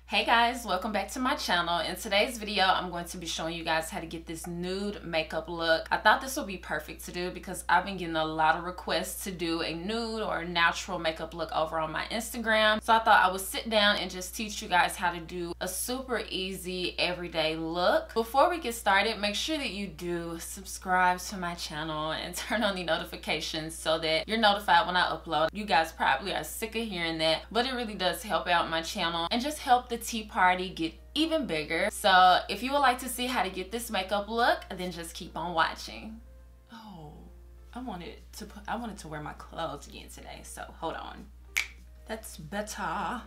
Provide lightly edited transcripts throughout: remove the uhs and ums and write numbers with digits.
Hey guys, welcome back to my channel. In today's video, I'm going to be showing you guys how to get this nude makeup look. I thought this would be perfect to do because I've been getting a lot of requests to do a nude or a natural makeup look over on my Instagram. So I thought I would sit down and just teach you guys how to do a super easy everyday look. Before we get started, make sure that you do subscribe to my channel and turn on the notifications so that you're notified when I upload. You guys probably are sick of hearing that, but it really does help out my channel and just help the tea party get even bigger. So if you would like to see how to get this makeup look, then just keep on watching. Oh, I wanted to wear my clothes again today, so hold on. That's better.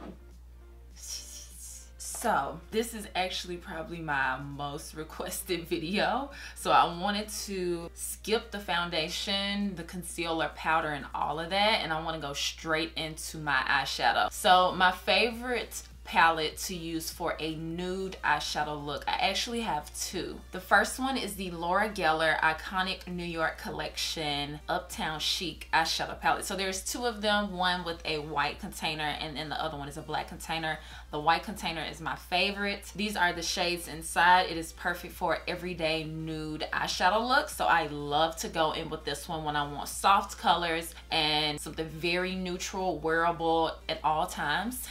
So this is actually probably my most requested video. So I wanted to skip the foundation, the concealer, powder, and all of that, and I want to go straight into my eyeshadow. So my favorite palette to use for a nude eyeshadow look, I actually have two. The first one is the Laura Geller Iconic New York Collection Uptown Chic eyeshadow palette. So there's two of them, one with a white container and then the other one is a black container. The white container is my favorite. These are the shades inside. It is perfect for everyday nude eyeshadow look. So I love to go in with this one when I want soft colors and something very neutral, wearable at all times.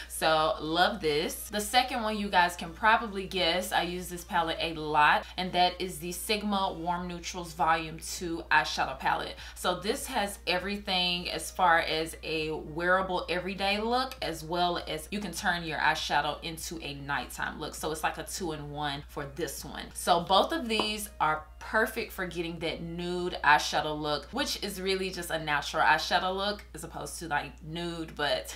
So love this. The second one, you guys can probably guess, I use this palette a lot, and that is the Sigma Warm Neutrals Volume 2 eyeshadow palette. So this has everything as far as a wearable everyday look, as well as you can turn your eyeshadow into a nighttime look. So it's like a 2-in-1 for this one. So both of these are perfect for getting that nude eyeshadow look, which is really just a natural eyeshadow look as opposed to like nude, but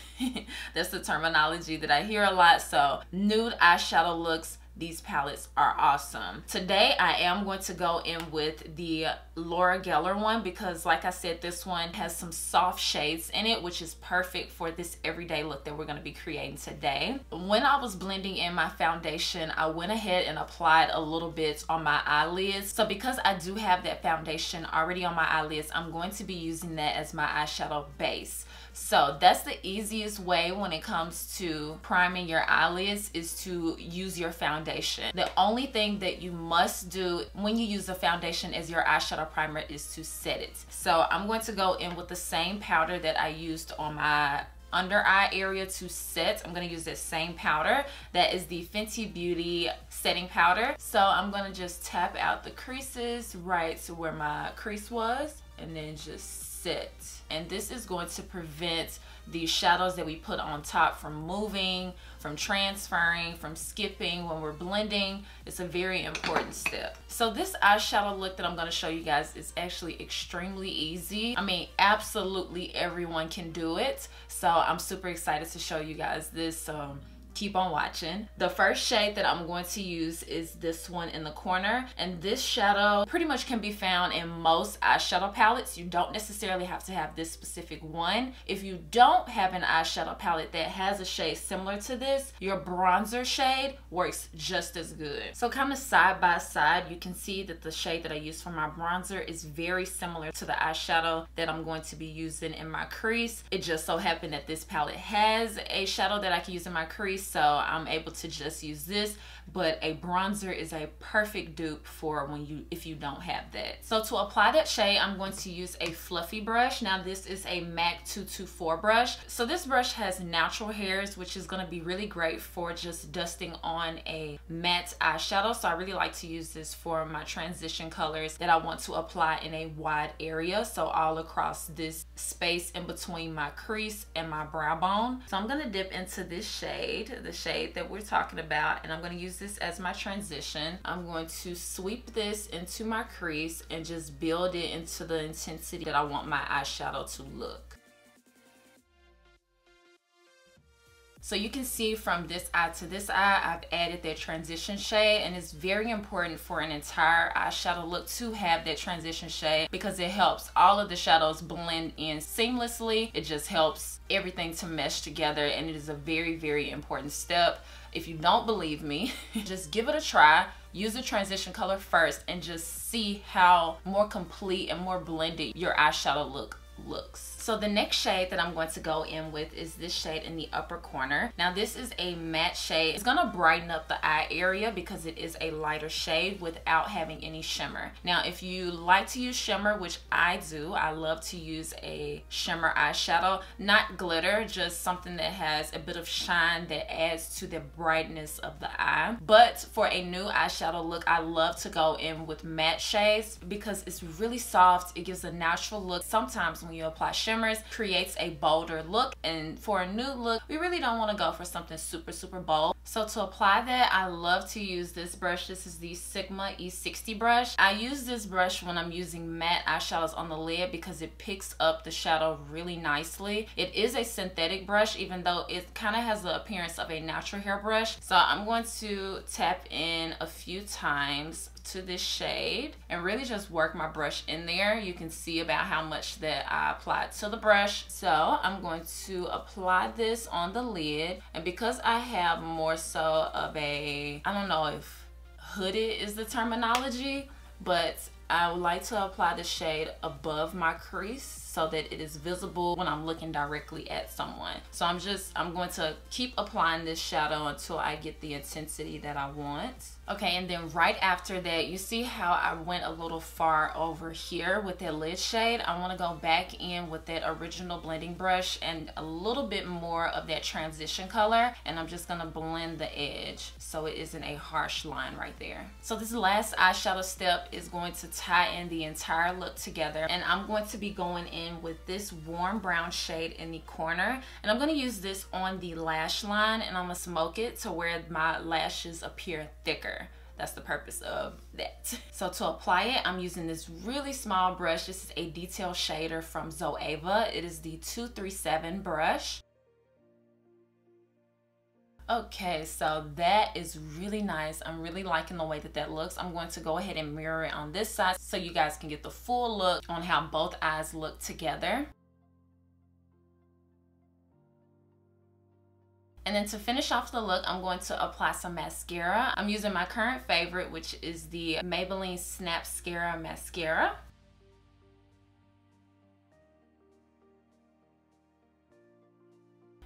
that's the terminology that I hear a lot. So nude eyeshadow looks, these palettes are awesome. Today I am going to go in with the Laura Geller one because, like I said, this one has some soft shades in it, which is perfect for this everyday look that we're going to be creating today. When I was blending in my foundation, I went ahead and applied a little bit on my eyelids. So because I do have that foundation already on my eyelids, I'm going to be using that as my eyeshadow base. So that's the easiest way when it comes to priming your eyelids, is to use your foundation. The only thing that you must do when you use the foundation as your eyeshadow primer is to set it. So I'm going to go in with the same powder that I used on my under eye area to set. I'm going to use that same powder. That is the Fenty Beauty setting powder. So I'm going to just tap out the creases right to where my crease was and then just set. And this is going to prevent the shadows that we put on top from moving, from transferring, from skipping when we're blending. It's a very important step. So this eyeshadow look that I'm going to show you guys is actually extremely easy. I mean, absolutely everyone can do it. So I'm super excited to show you guys this. Keep on watching. The first shade that I'm going to use is this one in the corner, and this shadow pretty much can be found in most eyeshadow palettes. You don't necessarily have to have this specific one. If you don't have an eyeshadow palette that has a shade similar to this, your bronzer shade works just as good. So kind of side by side, you can see that the shade that I use for my bronzer is very similar to the eyeshadow that I'm going to be using in my crease. It just so happened that this palette has a shadow that I can use in my crease, so I'm able to just use this, but a bronzer is a perfect dupe for if you don't have that. So to apply that shade, I'm going to use a fluffy brush. Now this is a MAC 224 brush. So this brush has natural hairs, which is going to be really great for just dusting on a matte eyeshadow. So I really like to use this for my transition colors that I want to apply in a wide area, so all across this space in between my crease and my brow bone. So I'm going to dip into this shade, the shade that we're talking about, and I'm going to use this as my transition. I'm going to sweep this into my crease and just build it into the intensity that I want my eyeshadow to look. So you can see from this eye to this eye, I've added that transition shade, and it's very important for an entire eyeshadow look to have that transition shade because it helps all of the shadows blend in seamlessly. It just helps everything to mesh together, and it is a very, very important step. If you don't believe me, just give it a try. Use a transition color first and just see how more complete and more blended your eyeshadow look looks. So the next shade that I'm going to go in with is this shade in the upper corner. Now this is a matte shade. It's gonna brighten up the eye area because it is a lighter shade without having any shimmer. Now if you like to use shimmer, which I do, I love to use a shimmer eyeshadow, not glitter, just something that has a bit of shine that adds to the brightness of the eye. But for a new eyeshadow look, I love to go in with matte shades because it's really soft. It gives a natural look. Sometimes when you apply shimmers, creates a bolder look, and for a nude look we really don't want to go for something super bold. So to apply that, I love to use this brush. This is the Sigma E60 brush. I use this brush when I'm using matte eyeshadows on the lid because it picks up the shadow really nicely. It is a synthetic brush, even though it kind of has the appearance of a natural hair brush. So I'm going to tap in a few times to this shade and really just work my brush in there. You can see about how much that I applied to the brush. So I'm going to apply this on the lid, and because I have more so of a, I don't know if hooded is the terminology, but I would like to apply the shade above my crease so that it is visible when I'm looking directly at someone. So I'm going to keep applying this shadow until I get the intensity that I want. Okay, and then right after that, you see how I went a little far over here with that lid shade? I want to go back in with that original blending brush and a little bit more of that transition color, and I'm just going to blend the edge so it isn't a harsh line right there. So this last eyeshadow step is going to tie in the entire look together, and I'm going to be going in with this warm brown shade in the corner, and I'm going to use this on the lash line, and I'm going to smoke it to where my lashes appear thicker. That's the purpose of that. So to apply it, I'm using this really small brush. This is a detail shader from Zoeva. It is the 237 brush. Okay, so that is really nice. I'm really liking the way that that looks. I'm going to go ahead and mirror it on this side so you guys can get the full look on how both eyes look together. And then to finish off the look, I'm going to apply some mascara. I'm using my current favorite, which is the Maybelline Snapscara mascara.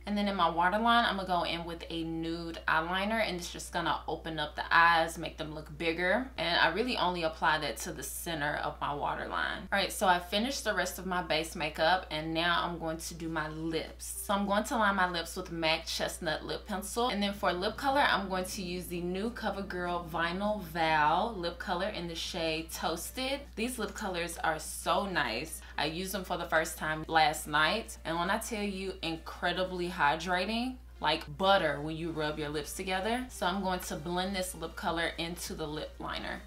And then in my waterline, I'm gonna go in with a nude eyeliner, and it's just gonna open up the eyes, make them look bigger. And I really only apply that to the center of my waterline. All right, so I finished the rest of my base makeup, and now I'm going to do my lips. So I'm going to line my lips with MAC Chestnut lip pencil. And then for lip color, I'm going to use the new Covergirl Vinyl Val lip color in the shade Toasted. These lip colors are so nice. I used them for the first time last night, and when I tell you, incredibly hydrating, like butter when you rub your lips together. So I'm going to blend this lip color into the lip liner.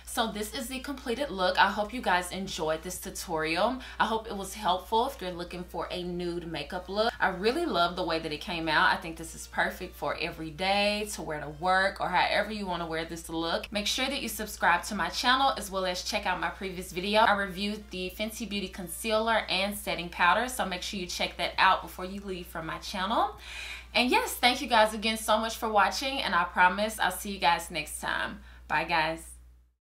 So this is the completed look. I hope you guys enjoyed this tutorial. I hope it was helpful if you're looking for a nude makeup look. I really love the way that it came out. I think this is perfect for every day, to wear to work, or however you want to wear this look. Make sure that you subscribe to my channel, as well as check out my previous video. I reviewed the Fenty Beauty concealer and setting powder, so make sure you check that out before you leave from my channel. And yes, thank you guys again so much for watching, and I promise I'll see you guys next time. Bye guys.